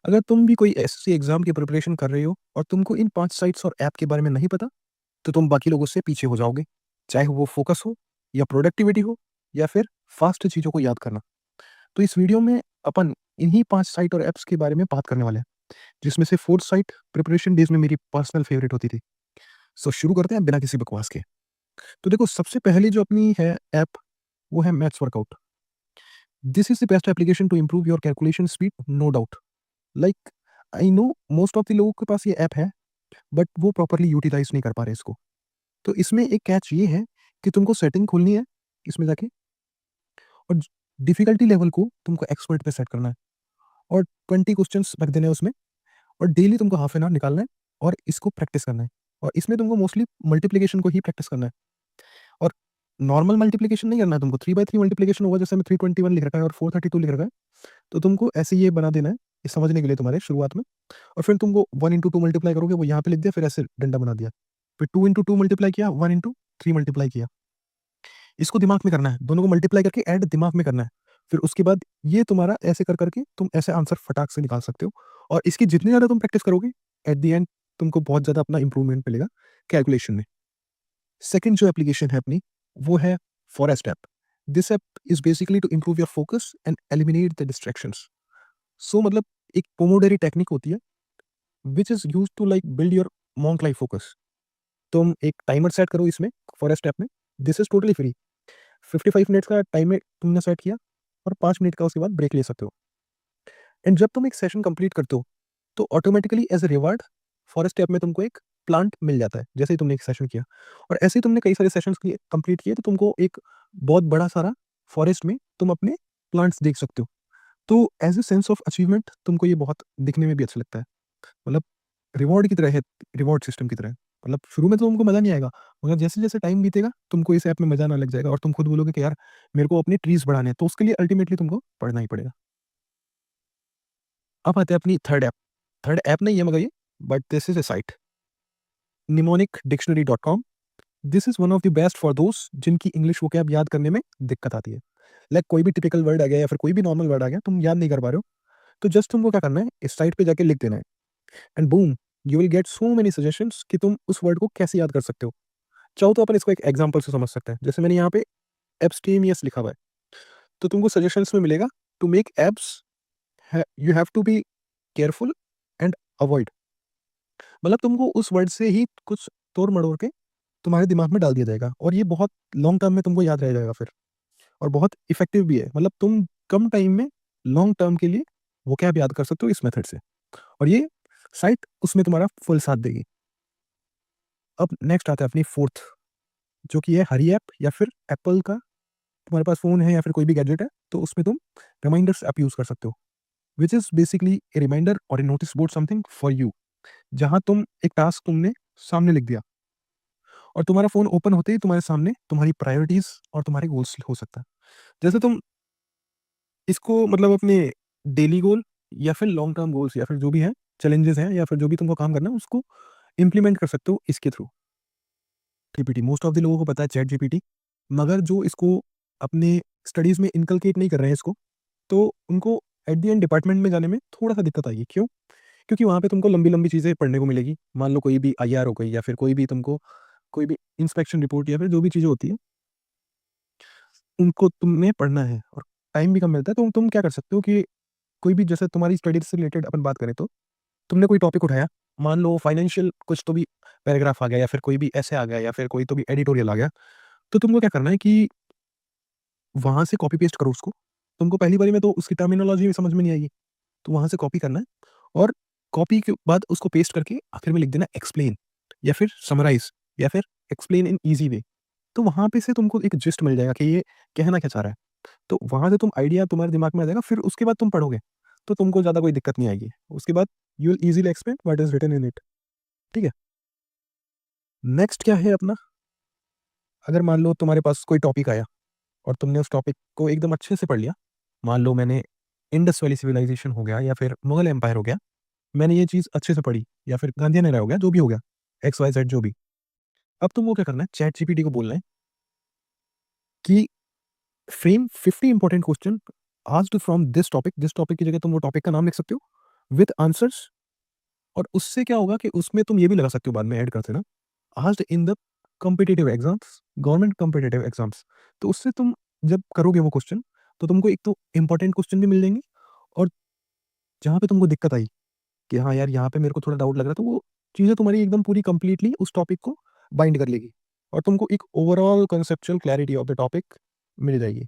अगर तुम भी कोई एसएससी एग्जाम की प्रिपरेशन कर रहे हो और तुमको इन 5 साइट्स और ऐप के बारे में नहीं पता, तो तुम बाकी लोगों से पीछे हो जाओगे। चाहे वो फोकस हो या प्रोडक्टिविटी हो या फिर फास्ट चीज़ों को याद करना। तो इस वीडियो में अपन इन्हीं 5 साइट और ऐप्स के बारे में बात करने वाले हैं, जिसमें से 4th साइट प्रिपरेशन डेज़ में मेरी पर्सनल फेवरेट होती थी। सो शुरू करते हैं बिना किसी बकवास के। तो देखो, सबसे पहली जो अपनी है ऐप, वो है maths workout. This is the best application to improve your calculation speed, no doubt. Like, I know most of the लोगों के पास ये ऐप है, बट वो प्रॉपर्ली यूटिलाइज़ नहीं कर पा रहे इसको। तो इसमें एक कैच ये है कि तुमको सेटिंग खोलनी है इसमें जाके, और डिफ़िकल्टी लेवल को तुमको एक्सपर्ट पे सेट करना है, और 20 क्वेश्चंस रख देने हैं उसमें, और डेली तुमको हाफ एन आवर निकालना है और इसको प्रैक्टिस करना है। और इसमें तुमको मोस्टली मल्टीप्लिकेशन को ही प्रैक्टिस करना है, और नॉर्मल मल्टीप्लिकेशन नहीं करना है तुमको। 3/3 मल्टीप्लिकेशन होगा, जैसे हमें 321 लिख रखा है और 432 लिख रखा है, तो तुमको ऐसे ये बना देना है, ये समझने के लिए तुम्हारे शुरुआत में। और फिर तुमको 1 इंटू 2 मल्टीप्लाई करोगे, वो यहाँ पे लिख दिया, फिर ऐसे डंडा बना दिया। फिर 2 इंटू 2 मल्टीप्लाई किया, 1 इंटू 3 मल्टीप्लाई किया। इसको दिमाग में करना है, दोनों को मल्टीप्लाई करके ऐड दिमाग में करना है। फिर उसके बाद ये तुम्हारा ऐसे कर करके तुम ऐसे आंसर फटाक से निकाल सकते हो। और इसकी जितनी ज़्यादा तुम प्रैक्टिस करोगे, एट द एंड तुमको बहुत ज़्यादा अपना इंप्रूवमेंट मिलेगा कैलकुलेशन में। सेकंड जो एप्लीकेशन है अपनी, वो है forest app. This app is basically to improve your focus and eliminate the distractions. So मतलब एक पोमोडोरी टेक्निक होती है, which is used to like build your monk life focus. तुम एक टाइमर सेट करो इसमें, फॉरेस्ट ऐप में। This is totally free. 55 minutes का टाइमर तुमने सेट किया, और 5 मिनट का उसके बाद ब्रेक ले सकते हो। एंड जब तुम एक सेशन कंप्लीट करते हो, तो automatically as a reward forest app में तुमको एक प्लांट मिल जाता है, जैसे ही तुमने एक सेशन किया। और ऐसे ही तुमने कई सारे सेशंस कंप्लीट किए, तो तुमको एक बहुत बड़ा सारा फॉरेस्ट में तुम अपने प्लांट्स देख सकते हो। तो as a sense of achievement तुमको ये बहुत दिखने में भी अच्छा लगता है। मतलब रिवॉर्ड की तरह है, रिवॉर्ड सिस्टम की तरह है। मतलब शुरू में तो तुमको मज़ा नहीं आएगा, मगर जैसे-जैसे टाइम बीतेगा, तुमको इस ऐप में मज़ा आने लग जाएगा, और तुम खुद बोलोगे कि यार, मेरे को अपने ट्रीज़ बढ़ाने हैं, तो उसके लिए अल्टीमेटली तुमको पढ़ना ही पड़ेगा। अब आते हैं अपनी थर्ड ऐप। थर्ड ऐप नहीं है मगर ये, but this is a site, mnemonic-dictionary.com। This is one of the best for दोस्त जिनकी इंग्लिश वोकैब याद करने में दिक्कत आती है। लाइक कोई भी टिपिकल वर्ड आ गया या फिर कोई भी नॉर्मल वर्ड आ गया, तुम याद नहीं कर पा रहे हो, तो जस्ट तुमको क्या करना है, इस साइट पे जाके लिख देना है, and boom, you will get so many suggestions कि तुम उस वर्ड को कैसे याद कर सकते हो। चाहो तो अपन इसको एक एग्जांपल से समझ सकते हैं। जैसे मैंने यहाँ पे एब्स्टेमियस लिखा हुआ है, तो तुमको सजेशंस में मिलेगा, to make abs you have to be careful and avoid. मतलब तुमको उस वर्ड से ही कुछ तोड़ मड़ोड़ के तुम्हारे दिमाग में डाल दिया जाएगा, और ये बहुत लॉन्ग टर्म में तुमको याद रह जाएगा फिर, और बहुत इफेक्टिव भी है। मतलब तुम कम टाइम में लॉन्ग टर्म के लिए वो क्या याद कर सकते हो इस मेथड से, और ये साइट उसमें तुम्हारा फुल साथ देगी। अब नेक्स्ट आता है अपनी फोर्थ, जो कि है हरी ऐप, या फिर एप्पल का तुम्हारे पास फ़ोन है या फिर कोई भी गैजेट है, तो उसमें तुम रिमाइंडर्स ऐप यूज़ कर सकते हो, which is basically a reminder और a notice board something for you. जहाँ तुम एक टास्क तुमने सामने लिख दिया, और तुम्हारा फ़ोन ओपन होते ही तुम्हारे सामने तुम्हारी प्रायोरिटीज़ और तुम्हारे गोल्स हो सकता है। जैसे तुम इसको मतलब अपने डेली गोल या फिर लॉन्ग टर्म गोल्स या फिर जो भी है, चैलेंजेस हैं या फिर जो भी तुमको काम करना है, उसको इम्प्लीमेंट कर सकते हो इसके through. GPT, most of the लोगों को पता है चैट जीपीटी, मगर जो इसको अपने स्टडीज़ में इनकलकेट नहीं कर रहे हैं इसको, तो उनको एट द एंड डिपार्टमेंट में जाने में थोड़ा-सा दिक्कत आएगी। क्यों? क्योंकि वहाँ पे तुमको लंबी-लंबी चीज़ें पढ़ने को मिलेगी। मान लो कोई भी आईआर हो गई, या फिर कोई भी तुमको कोई भी इंस्पेक्शन रिपोर्ट या फिर जो भी चीज़ें होती हैं, उनको तुम्हें पढ़ना है और टाइम भी कम मिलता है। तो तुम क्या कर सकते हो कि कोई भी, जैसे तुम्हारी स्टडीज़ से रिलेटेड अपन बात करें, तो तुमने कोई टॉपिक उठाया, मान लो फाइनेंशियल कुछ तो भी पैराग्राफ आ गया, या फिर कोई भी एसे आ गया, या फिर कोई तो भी एडिटोरियल आ गया, तो तुमको क्या करना है कि वहाँ से कॉपी पेस्ट करो उसको। तुमको पहली बारी में तो उसकी टर्मिनोलॉजी भी समझ में नहीं आएगी, तो वहाँ से कॉपी करना है, और कॉपी के बाद उसको पेस्ट करके आखिर में लिख देना एक्सप्लेन, या फिर समराइज़, या फिर एक्सप्लेन इन ईज़ी वे। तो वहाँ पे से तुमको एक जिस्ट मिल जाएगा कि ये कहना क्या चाह रहा है। तो वहाँ से तुम आइडिया तुम्हारे दिमाग में आ जाएगा, फिर उसके बाद तुम पढ़ोगे, तो तुमको ज़्यादा कोई दिक्कत नहीं आएगी। उसके बाद you will easily explain what is written in it. ठीक है? नेक्स्ट क्या है अपना, अगर मान लो तुम्हारे पास कोई टॉपिक आया और तुमने उस टॉपिक को एकदम अच्छे से पढ़ लिया। मान लो मैंने इंडस वैली सिविलाइज़ेशन हो गया, या फिर मुगल एम्पायर हो गया, मैंने ये चीज़ अच्छे से पढ़ी, या फिर गांधीयन एरा हो गया, जो भी हो गया, एक्स, वाई, ज़ेड जो भी। अब तुमको क्या करना है, चैट जीपीटी को बोलना है कि frame 50 important question asked from this topic. This topic की जगह तुम वो टॉपिक का नाम लिख सकते हो, विद आंसर्स। और उससे क्या होगा कि उसमें तुम ये भी लगा सकते हो, बाद में ऐड करते ना, asked in the competitive exams, government competitive exams. तो उससे तुम जब करोगे वो क्वेश्चन, तो तुमको एक तो इंपॉर्टेंट क्वेश्चन भी मिल जाएंगे, और जहाँ पे तुमको दिक्कत आई कि हाँ यार, यहाँ पे मेरे को थोड़ा डाउट लग रहा है, तो वो चीज़ें तुम्हारी एकदम पूरी कंप्लीटली उस टॉपिक को बाइंड कर लेगी, और तुमको एक overall conceptual clarity of the topic मिल जाएगी।